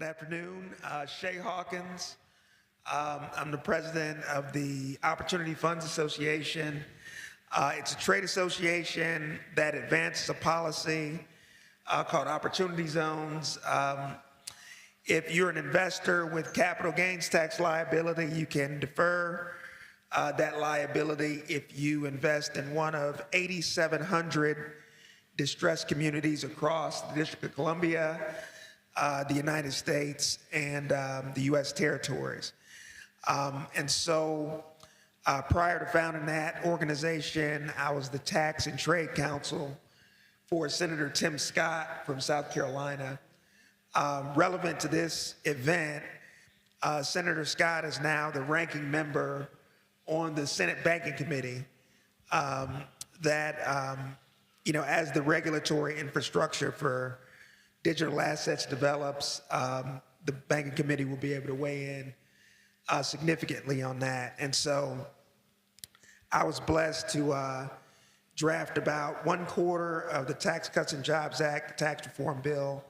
Good afternoon. Shay Hawkins. I'm the president of the Opportunity Funds Association. It's a trade association that advances a policy called Opportunity Zones. If you're an investor with capital gains tax liability, you can defer that liability if you invest in one of 8,700 distressed communities across the District of Columbia, the United States, and the U.S. territories. And so prior to founding that organization, I was the Tax and Trade Counsel for Senator Tim Scott from South Carolina. Relevant to this event, Senator Scott is now the ranking member on the Senate Banking Committee as the regulatory infrastructure for digital assets develops, the Banking Committee will be able to weigh in significantly on that. And so I was blessed to draft about 1/4 of the Tax Cuts and Jobs Act, the tax reform bill,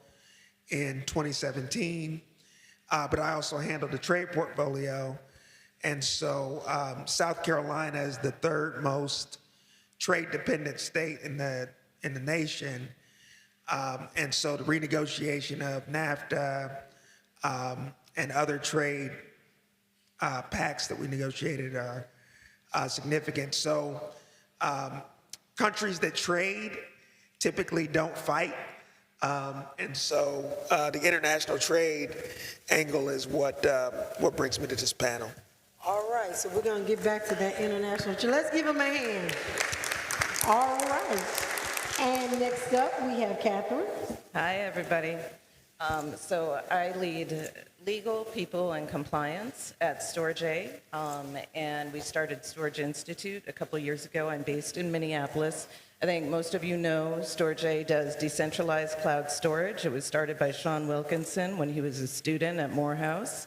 in 2017. But I also handled the trade portfolio. And so South Carolina is the third most trade-dependent state in the nation. And so the renegotiation of NAFTA and other trade pacts that we negotiated are significant. So countries that trade typically don't fight. And so the international trade angle is what brings me to this panel. All right, so we're going to get back to that international. So let's give them a hand. All right. And next up, we have Catherine. Hi, everybody. So I lead legal, people, and compliance at Storage A, and we started Storage Institute a couple of years ago. I'm based in Minneapolis. I think most of you know Storage A does decentralized cloud storage. It was started by Sean Wilkinson when he was a student at Morehouse.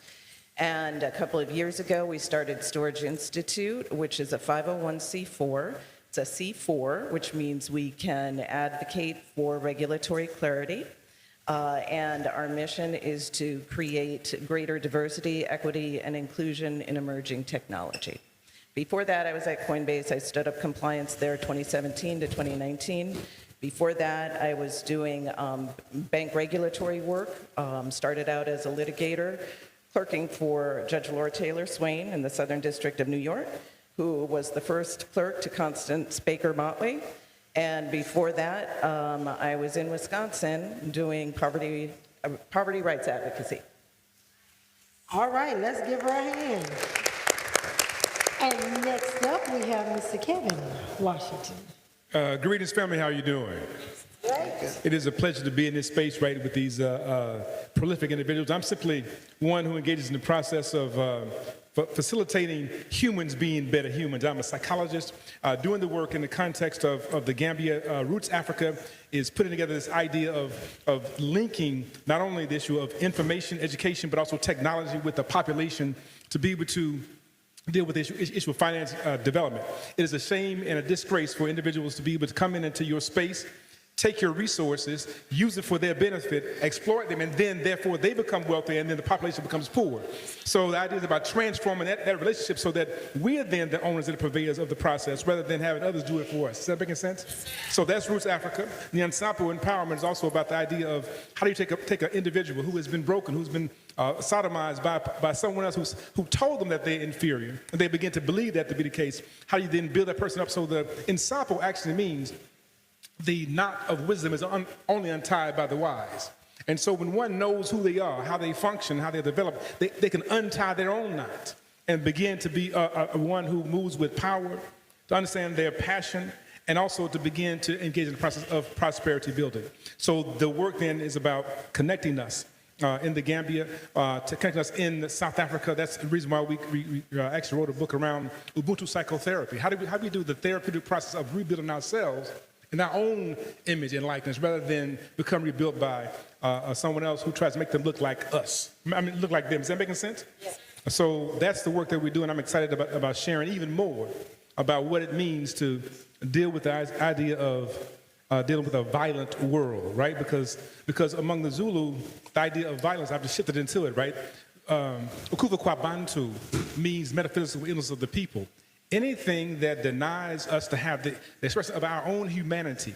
And a couple of years ago, we started Storage Institute, which is a 501c4. It's a C4, which means we can advocate for regulatory clarity. And our mission is to create greater diversity, equity, and inclusion in emerging technology. Before that, I was at Coinbase. I stood up compliance there 2017 to 2019. Before that, I was doing bank regulatory work, started out as a litigator, clerking for Judge Laura Taylor Swain in the Southern District of New York, who was the first clerk to Constance Baker Motley. And before that, I was in Wisconsin doing poverty rights advocacy. All right, let's give her a hand. And next up, we have Mr. Kevin Washington. Greetings, family. How are you doing? Great. It is a pleasure to be in this space, right, with these prolific individuals. I'm simply one who engages in the process of facilitating humans being better humans. I'm a psychologist doing the work in the context of the Gambia. Roots Africa is putting together this idea of linking not only the issue of information, education, but also technology with the population to be able to deal with the issue of finance development. It is a shame and a disgrace for individuals to be able to come into your space, take your resources, use it for their benefit, exploit them, and then therefore they become wealthy and then the population becomes poor. So the idea is about transforming that relationship so that we are then the owners and the purveyors of the process rather than having others do it for us. Is that making sense? So that's Roots Africa. The Ensemble Empowerment is also about the idea of how do you take an individual who has been broken, who's been sodomized by someone else who told them that they're inferior, and they begin to believe that to be the case. How do you then build that person up? So the Ensemble actually means the knot of wisdom is only untied by the wise. And so when one knows who they are, how they function, how they develop, they can untie their own knot and begin to be one who moves with power, to understand their passion, and also to begin to engage in the process of prosperity building. So the work then is about connecting us in the Gambia, to connect us in South Africa. That's the reason why we actually wrote a book around Ubuntu psychotherapy. How do we do the therapeutic process of rebuilding ourselves in our own image and likeness rather than become rebuilt by someone else who tries to make them look like us. Look like them. Is that making sense? Yes. So that's the work that we do, and I'm excited about sharing even more about what it means to deal with the idea of dealing with a violent world, right? Because among the Zulu, the idea of violence, I've just shifted into it, right? Ukuva Kwabantu means metaphysical illness of the people. Anything that denies us to have the expression of our own humanity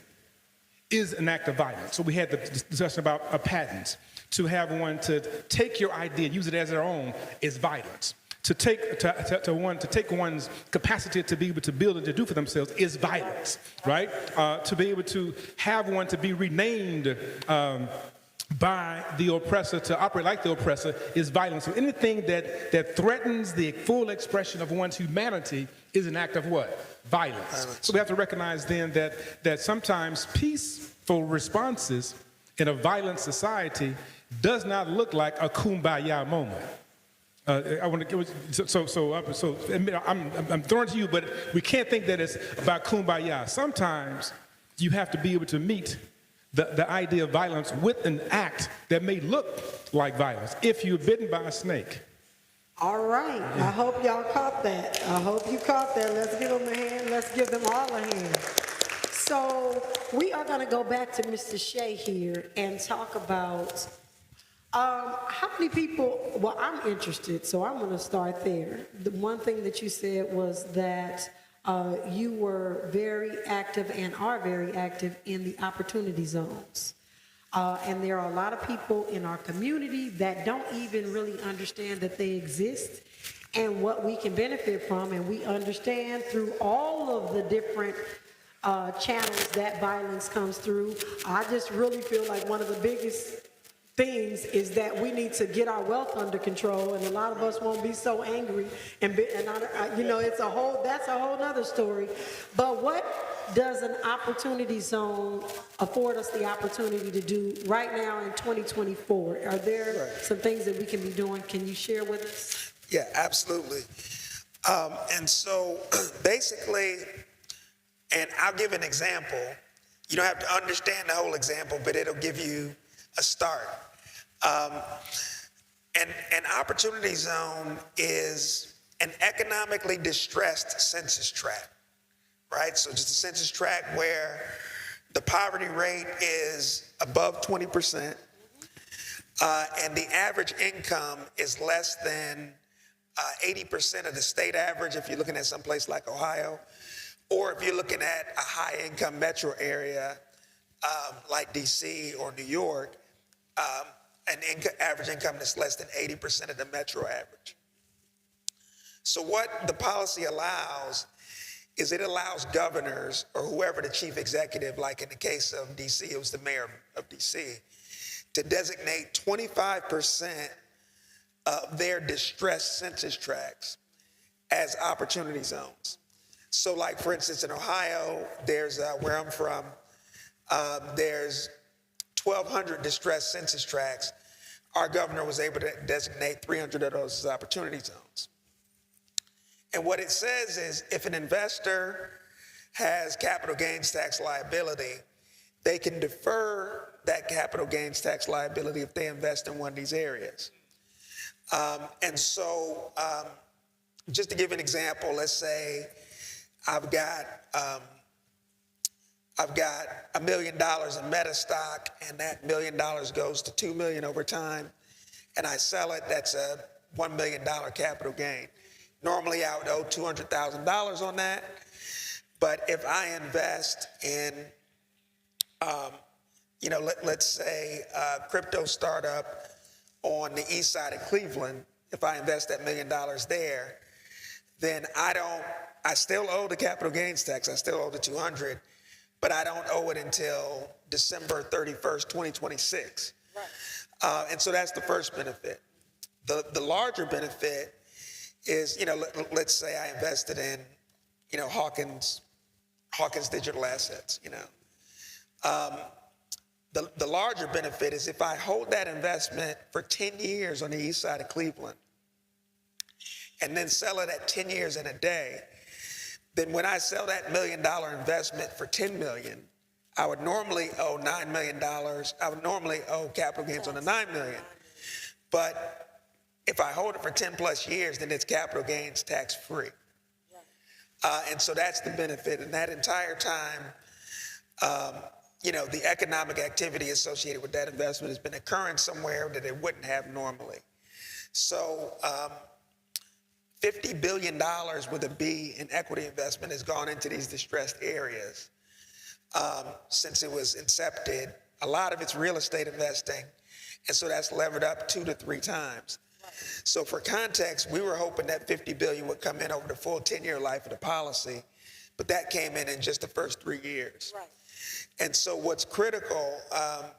is an act of violence. So we had the discussion about patents. To have one to take your idea and use it as their own is violence. To take one's capacity to be able to build and to do for themselves is violence, right? To be able to have one to be renamed by the oppressor, to operate like the oppressor, is violence. So anything that threatens the full expression of one's humanity is an act of what? Violence. So we have to recognize then that sometimes peaceful responses in a violent society does not look like a kumbaya moment. I'm throwing to you, but we can't think that it's about kumbaya. Sometimes you have to be able to meet the idea of violence with an act that may look like violence if you're bitten by a snake. All right. I hope y'all caught that. I hope you caught that. Let's give them a hand. Let's give them all a hand. So we are going to go back to Mr. Shea here and talk about how many people, well, I'm interested, so I'm going to start there. The one thing that you said was that you were very active and are very active in the opportunity zones. And there are a lot of people in our community that don't even really understand that they exist and what we can benefit from. And we understand through all of the different channels that violence comes through. I just really feel like one of the biggest things is that we need to get our wealth under control, and a lot of us won't be so angry, it's that's a whole nother story. But what does an opportunity zone afford us the opportunity to do right now in 2024? Are there some things that we can be doing? Can you share with us? Yeah, absolutely. And so basically, and I'll give an example. You don't have to understand the whole example, but it'll give you a start. An opportunity zone is an economically distressed census tract, right? So just a census tract where the poverty rate is above 20%, and the average income is less than 80% of the state average if you're looking at some place like Ohio, or if you're looking at a high-income metro area like DC or New York, an average income that's less than 80% of the metro average. So what the policy allows is it allows governors or whoever the chief executive, like in the case of DC, it was the mayor of DC, to designate 25% of their distressed census tracts as opportunity zones. So like, for instance, in Ohio, there's where I'm from, there's 1,200 distressed census tracts. Our governor was able to designate 300 of those as opportunity zones. And what it says is if an investor has capital gains tax liability, they can defer that capital gains tax liability if they invest in one of these areas. Just to give an example, let's say I've got $1 million in Meta stock, and that $1 million goes to $2 million over time, and I sell it, that's a $1 million capital gain. Normally I would owe $200,000 on that, but if I invest in, let's say a crypto startup on the east side of Cleveland, if I invest that $1 million there, then I still owe the capital gains tax, I still owe the 200, but I don't owe it until December 31st, 2026. Right. And so that's the first benefit. The larger benefit is, let's say I invested in, Hawkins Digital Assets, The larger benefit is if I hold that investment for 10 years on the east side of Cleveland and then sell it at 10 years in a day, then when I sell that $1 million investment for $10 million, I would normally owe $9 million. I would normally owe capital gains on the $9 million. But if I hold it for 10 plus years, then it's capital gains tax free. And so that's the benefit. And that entire time, the economic activity associated with that investment has been occurring somewhere that it wouldn't have normally. So $50 billion with a B in equity investment has gone into these distressed areas since it was incepted. A lot of it's real estate investing, and so that's levered up 2 to 3 times. So for context, we were hoping that $50 billion would come in over the full 10-year life of the policy, but that came in just the first 3 years. Right. And so what's critical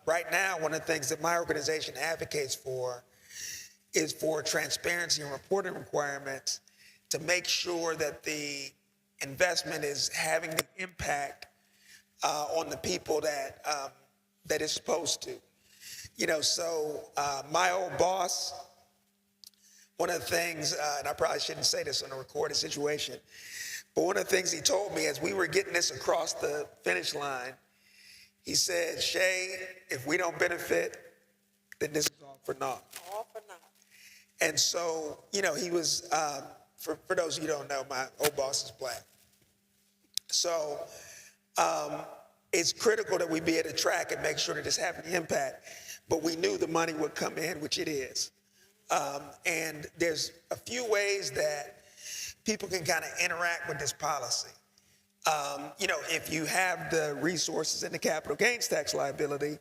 right now, one of the things that my organization advocates for is for transparency and reporting requirements to make sure that the investment is having the impact on the people that it's supposed to. So my old boss, one of the things, and I probably shouldn't say this in a recorded situation, but one of the things he told me as we were getting this across the finish line, he said, Shay, if we don't benefit, then this is all for naught. All for naught. And so, he was, for those of you who don't know, my old boss is black. So it's critical that we be able to track and make sure that it's having an impact. But we knew the money would come in, which it is. And there's a few ways that people can kind of interact with this policy. If you have the resources in the capital gains tax liability,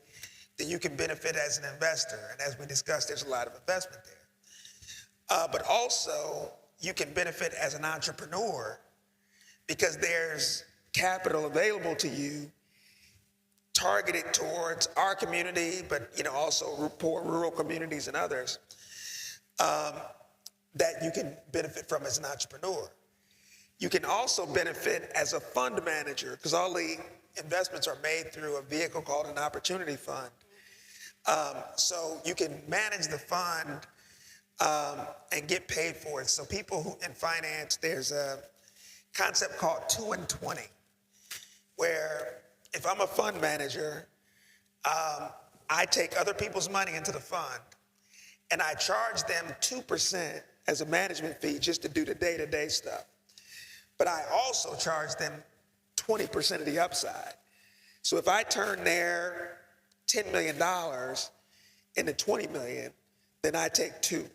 then you can benefit as an investor. And as we discussed, there's a lot of investment there. But also, you can benefit as an entrepreneur because there's capital available to you targeted towards our community, but also poor rural communities and others that you can benefit from as an entrepreneur. You can also benefit as a fund manager because all the investments are made through a vehicle called an opportunity fund. So you can manage the fund and get paid for it. So people who in finance, there's a concept called 2 and 20, where if I'm a fund manager, I take other people's money into the fund and I charge them 2% as a management fee just to do the day-to-day stuff. But I also charge them 20% of the upside. So if I turn their $10 million into $20 million, then I take 2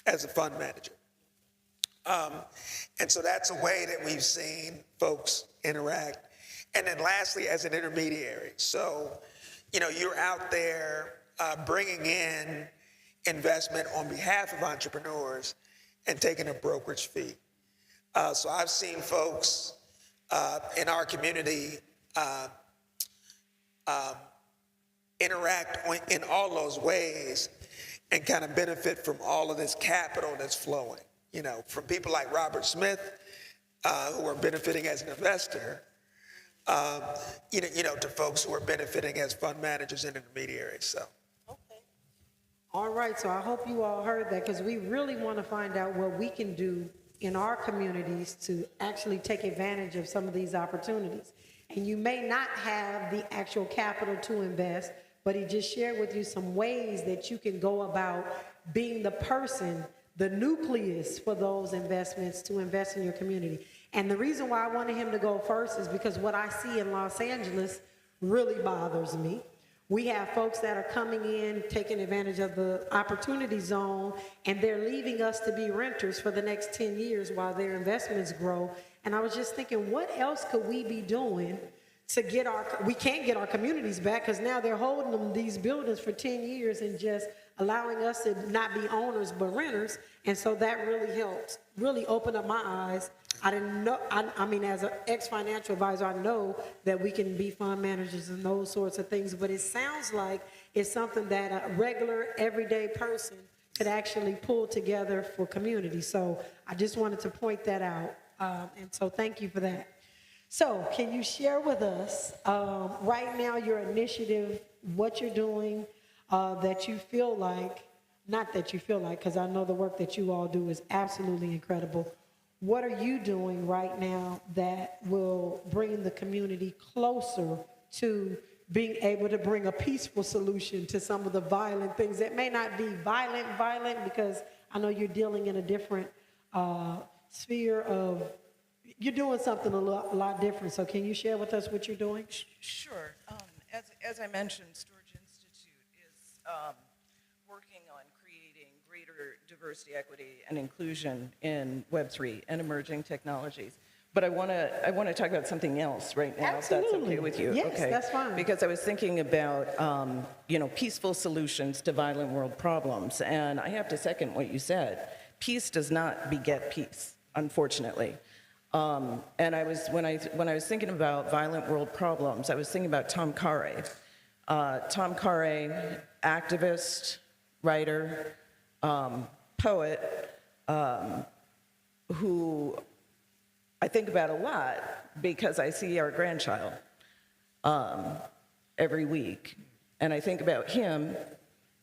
as a fund manager. And so that's a way that we've seen folks interact. And then lastly, as an intermediary. So, you're out there bringing in investment on behalf of entrepreneurs and taking a brokerage fee. So I've seen folks in our community interact in all those ways and kind of benefit from all of this capital that's flowing, from people like Robert Smith, who are benefiting as an investor, to folks who are benefiting as fund managers and intermediaries. So. Okay. All right, so I hope you all heard that because we really want to find out what we can do in our communities to actually take advantage of some of these opportunities. And you may not have the actual capital to invest, but he just shared with you some ways that you can go about being the person, the nucleus for those investments to invest in your community. And the reason why I wanted him to go first is because what I see in Los Angeles really bothers me. We have folks that are coming in, taking advantage of the opportunity zone, and they're leaving us to be renters for the next 10 years while their investments grow. And I was just thinking, what else could we be doing to we can't get our communities back because now they're holding them, these buildings for 10 years and just allowing us to not be owners but renters. And so that really helps, really opened up my eyes. I didn't know, I mean, as an ex-financial advisor, I know that we can be fund managers and those sorts of things, but it sounds like it's something that a regular, everyday person could actually pull together for community. So I just wanted to point that out. And so thank you for that. So can you share with us right now your initiative, what you're doing that you feel like, not that you feel like, because I know the work that you all do is absolutely incredible. What are you doing right now that will bring the community closer to being able to bring a peaceful solution to some of the violent things that may not be violent, because I know you're dealing in a different sphere of, you're doing something a lot different, so can you share with us what you're doing? Sure. As I mentioned, Storage Institute is working on creating greater diversity, equity, and inclusion in Web3 and emerging technologies. But I want to talk about something else right now, if that's Absolutely. okay with you. Yes, okay. that's fine. Because I was thinking about, peaceful solutions to violent world problems, and I have to second what you said. Peace does not beget peace, unfortunately. And when I was thinking about violent world problems, I was thinking about Tom Carey. Tom Carey, activist, writer, poet, who I think about a lot because I see our grandchild every week. And I think about him,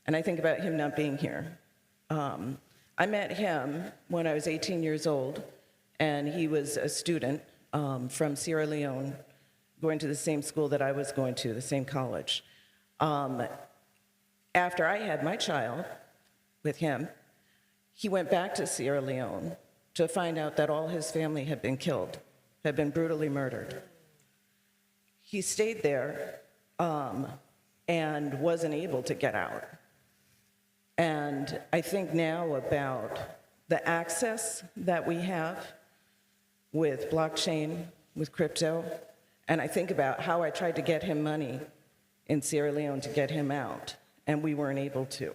and I think about him not being here. I met him when I was 18 years old, and he was a student from Sierra Leone, going to the same school that I was going to, the same college. After I had my child with him, he went back to Sierra Leone to find out that all his family had been killed, had been brutally murdered. He stayed there and wasn't able to get out. And I think now about the access that we have with blockchain, with crypto, and I think about how I tried to get him money in Sierra Leone to get him out, and we weren't able to.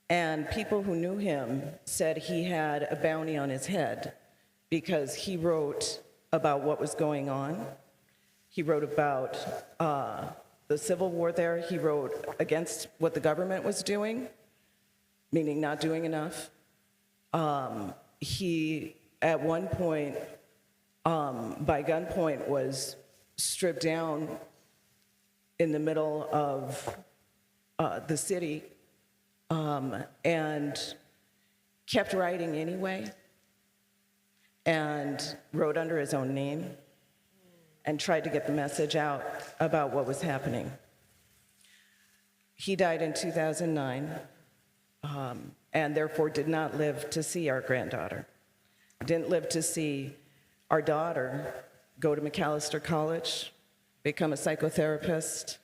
And people who knew him said he had a bounty on his head because he wrote about what was going on. He wrote about the civil war there. He wrote against what the government was doing, meaning not doing enough. He, at one point, by gunpoint, was stripped down in the middle of the city and kept writing anyway, and wrote under his own name and tried to get the message out about what was happening. He died in 2009, and therefore did not live to see our granddaughter. Didn't live to see our daughter go to Macalester College, become a psychotherapist,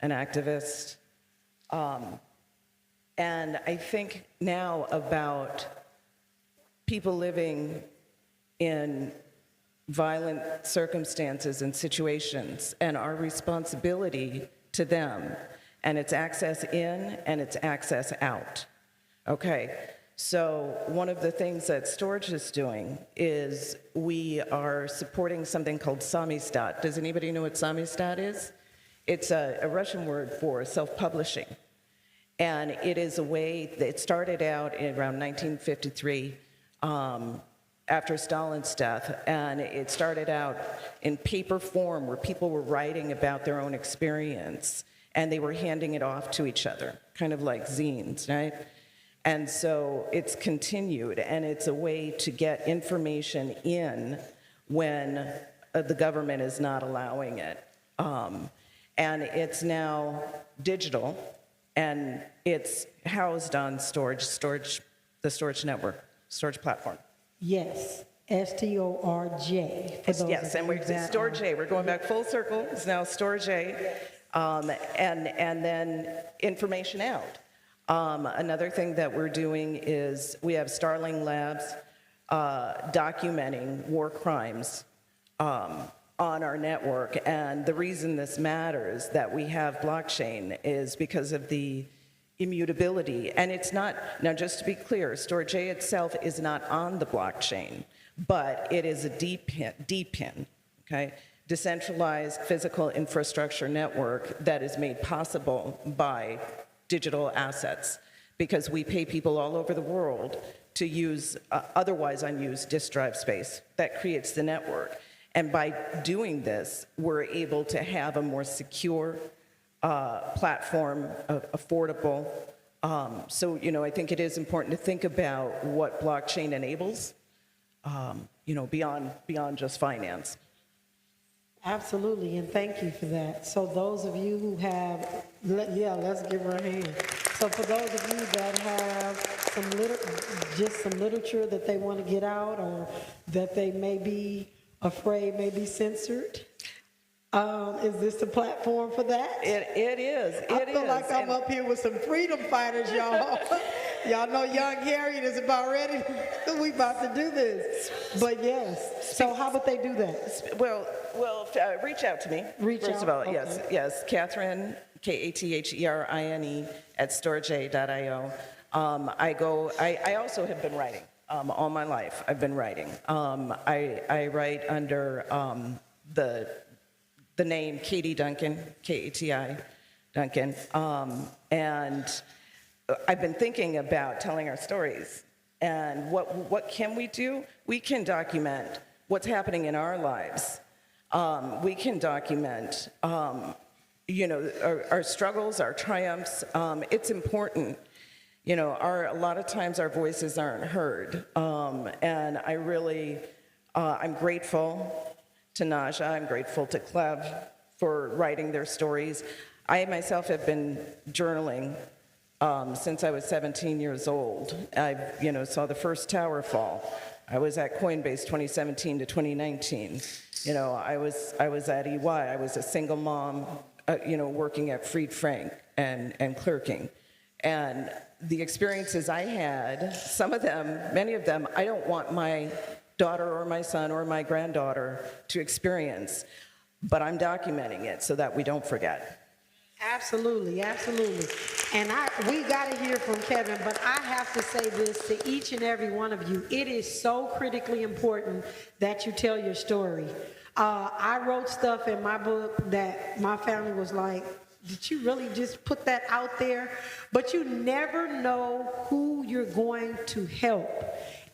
an activist. And I think now about people living in violent circumstances and situations and our responsibility to them, and its access in and its access out. Okay, so one of the things that Storage is doing is we are supporting something called Samizdat. Does anybody know what Samizdat is? It's a Russian word for self-publishing. And it is a way that it started out in around 1953 after Stalin's death. And it started out in paper form where people were writing about their own experience and they were handing it off to each other, kind of like zines, right? And so it's continued, and it's a way to get information in when the government is not allowing it. And it's now digital, and it's housed on the Storage network, Storage platform. Yes, STORJ. For those Yes, and we're Storage. We're going back full circle. It's now Storage, and then information out. Another thing that we're doing is we have Starling Labs documenting war crimes on our network. And the reason this matters that we have blockchain is because of the immutability. And it's not, now just to be clear, Storage itself is not on the blockchain, but it is a DPIN, okay? Decentralized physical infrastructure network that is made possible by digital assets, because we pay people all over the world to use otherwise unused disk drive space that creates the network. And by doing this, we're able to have a more secure platform, affordable. So, I think it is important to think about what blockchain enables, beyond just finance. Absolutely, and thank you for that. So those of you who have, let's give her a hand. So for those of you that have some literature that they want to get out or that they may be afraid may be censored, is this the platform for that? It is. I feel like I'm up here with some freedom fighters, y'all. Y'all know young Harriet is about ready. We about to do this. But yes, so how would they do that? Well, reach out to me. Reach First out, of all, okay. yes, Catherine, Katherine at storj.io. I also have been writing all my life. I've been writing. I write under the name Katie Duncan, Kati Duncan, and I've been thinking about telling our stories. And what can we do? We can document what's happening in our lives. We can document, our struggles, our triumphs. It's important. A lot of times our voices aren't heard. And I really, I'm grateful to Naja, I'm grateful to Clev for writing their stories. I myself have been journaling since I was 17 years old. I, saw the first tower fall. I was at Coinbase 2017 to 2019. I was at EY. I was a single mom, working at Fried Frank and clerking. And the experiences I had, some of them, many of them, I don't want my daughter or my son or my granddaughter to experience, but I'm documenting it so that we don't forget. Absolutely, absolutely. And we got to hear from Kevin, but I have to say this to each and every one of you. It is so critically important that you tell your story. I wrote stuff in my book that my family was like, did you really just put that out there? But you never know who you're going to help.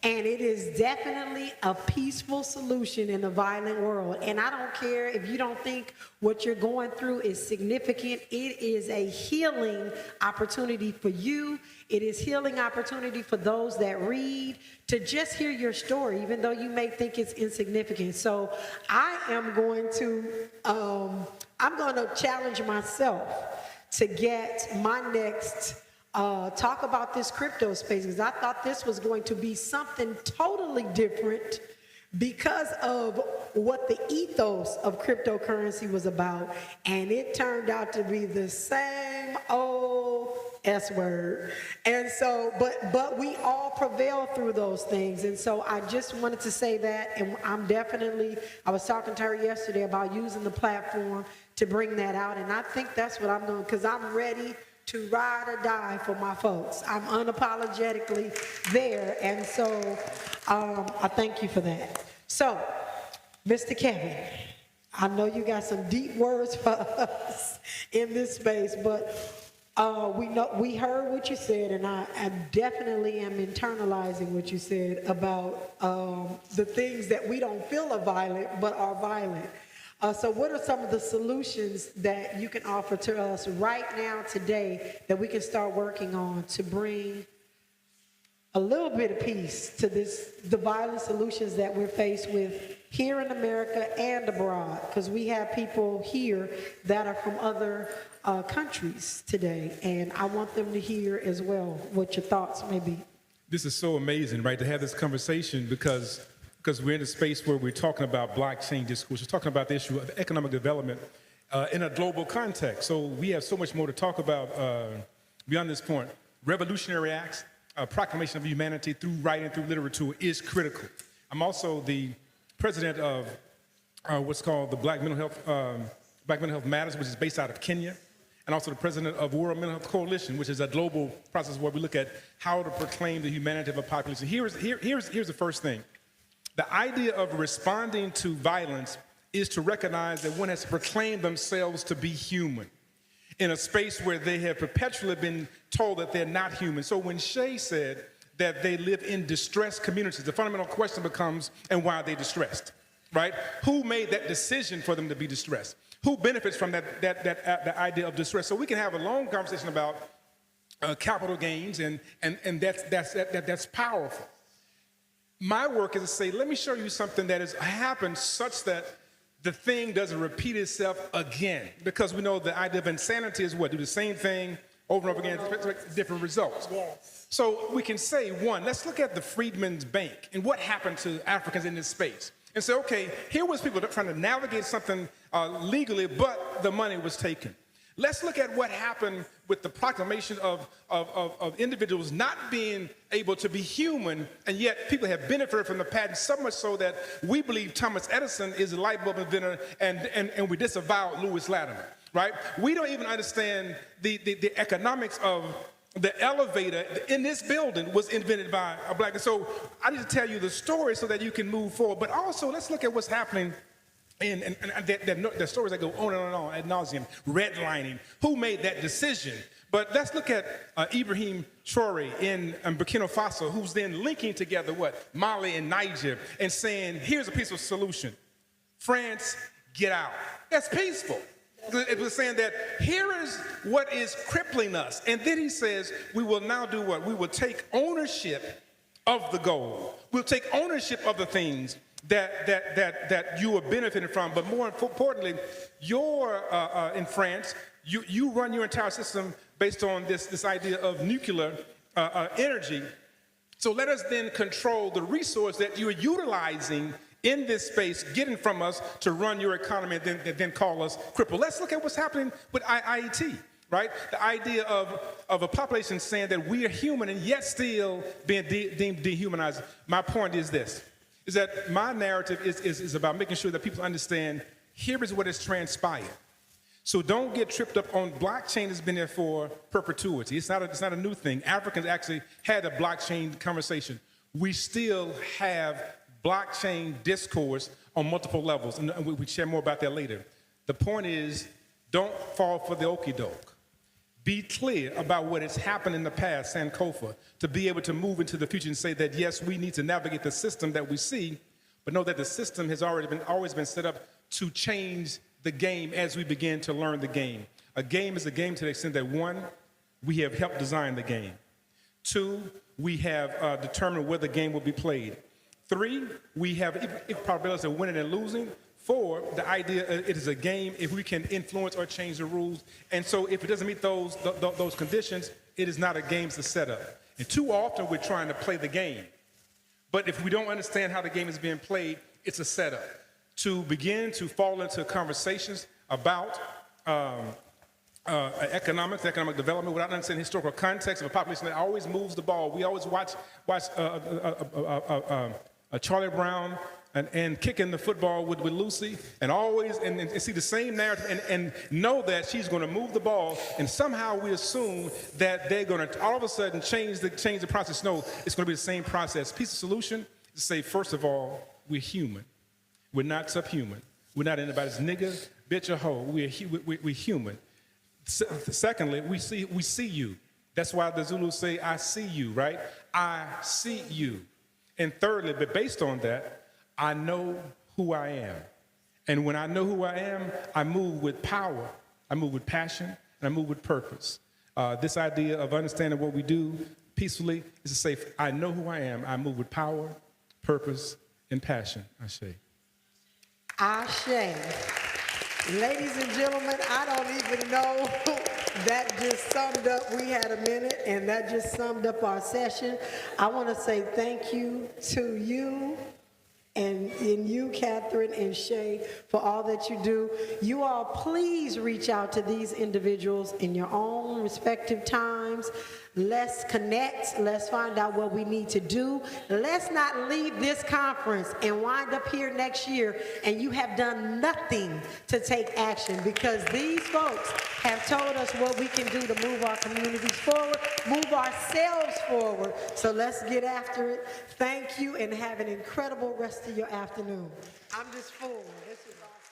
And it is definitely a peaceful solution in a violent world. And I don't care if you don't think what you're going through is significant. It is a healing opportunity for you. It is healing opportunity for those that read to just hear your story, even though you may think it's insignificant. So I am going to, challenge myself to get my next talk about this crypto space, because I thought this was going to be something totally different because of what the ethos of cryptocurrency was about, and it turned out to be the same old S word. And so, but we all prevail through those things. And so I just wanted to say that, and I was talking to her yesterday about using the platform to bring that out, and I think that's what I'm doing, because I'm ready to ride or die for my folks. I'm unapologetically there, and so I thank you for that. So, Mr. Kevin, I know you got some deep words for us in this space, but we heard what you said, and I definitely am internalizing what you said about the things that we don't feel are violent, but are violent. So what are some of the solutions that you can offer to us right now, today, that we can start working on to bring a little bit of peace to the violent solutions that we're faced with here in America and abroad? Because we have people here that are from other countries today, and I want them to hear as well what your thoughts may be. This is so amazing, right, to have this conversation because we're in a space where we're talking about blockchain discourse. We're talking about the issue of economic development in a global context. So we have so much more to talk about beyond this point. Revolutionary acts, proclamation of humanity through writing, through literature is critical. I'm also the president of what's called the Black Mental Health Matters, which is based out of Kenya, and also the president of World Mental Health Coalition, which is a global process where we look at how to proclaim the humanity of a population. Here's the first thing. The idea of responding to violence is to recognize that one has to proclaim themselves to be human in a space where they have perpetually been told that they're not human. So when Shay said that they live in distressed communities, the fundamental question becomes, and why are they distressed, right? Who made that decision for them to be distressed? Who benefits from that idea of distress? So we can have a long conversation about capital gains, and that's powerful. My work is to say, let me show you something that has happened such that the thing doesn't repeat itself again. Because we know the idea of insanity is what? Do the same thing over and over again, expect different results. Yes. So we can say, one, let's look at the Freedmen's Bank and what happened to Africans in this space. And say, okay, here was people trying to navigate something legally, but the money was taken. Let's look at what happened with the proclamation of individuals not being able to be human, and yet people have benefited from the patent so much so that we believe Thomas Edison is a light bulb inventor, and we disavow Lewis Latimer, right? We don't even understand the economics of the elevator in this building was invented by a black. And so I need to tell you the story so that you can move forward. But also, let's look at what's happening. And the stories that go on and on ad nauseum, redlining, who made that decision? But let's look at Ibrahim Traore in Burkina Faso, who's then linking together what? Mali and Niger, and saying, here's a peaceful solution. France, get out. That's peaceful. It was saying that here is what is crippling us. And then he says, we will now do what? We will take ownership of the gold. We'll take ownership of the things that you are benefiting from. But more importantly, you're in France, you run your entire system based on this idea of nuclear energy. So let us then control the resource that you're utilizing in this space, getting from us to run your economy and then call us crippled. Let's look at what's happening with IET, right? The idea of a population saying that we are human and yet still being deemed dehumanized. My point is this, is that my narrative is about making sure that people understand here is what has transpired. So don't get tripped up on blockchain has been there for perpetuity. It's not a new thing. Africans actually had a blockchain conversation. We still have blockchain discourse on multiple levels, and we share more about that later. The point is, don't fall for the okie doke. Be clear about what has happened in the past, Sankofa, to be able to move into the future and say that, yes, we need to navigate the system that we see, but know that the system has always been set up to change the game as we begin to learn the game. A game is a game to the extent that, one, we have helped design the game. Two, we have determined where the game will be played. Three, we have equal probabilities of winning and losing. Four, the idea it is a game if we can influence or change the rules. And so if it doesn't meet those conditions, it is not a game, it's a setup. And too often we're trying to play the game. But if we don't understand how the game is being played, it's a setup. To begin to fall into conversations about economic development without understanding historical context of a population that always moves the ball. We always watch Charlie Brown and kicking the football with Lucy, and always and see the same narrative and know that she's going to move the ball, and somehow we assume that they're going to all of a sudden change the process. No, it's going to be the same process. Piece of solution is to say, first of all, we're human. We're not subhuman. We're not anybody's nigga, bitch, or hoe. We're human. Secondly, we see you. That's why the Zulus say, I see you, right? I see you. And thirdly, but based on that, I know who I am. And when I know who I am, I move with power, I move with passion, and I move with purpose. This idea of understanding what we do peacefully is to say, I know who I am, I move with power, purpose, and passion, I say. Ashe. Ladies and gentlemen, I don't even know. That just summed up, we had a minute, and that just summed up our session. I want to say thank you to you, and you, Catherine and Shay, for all that you do. You all please reach out to these individuals in your own respective times. Let's connect. Let's find out what we need to do. Let's not leave this conference and wind up here next year and you have done nothing to take action, because these folks have told us what we can do to move our communities forward, move ourselves forward. So let's get after it. Thank you and have an incredible rest of your afternoon. I'm just full. This is awesome.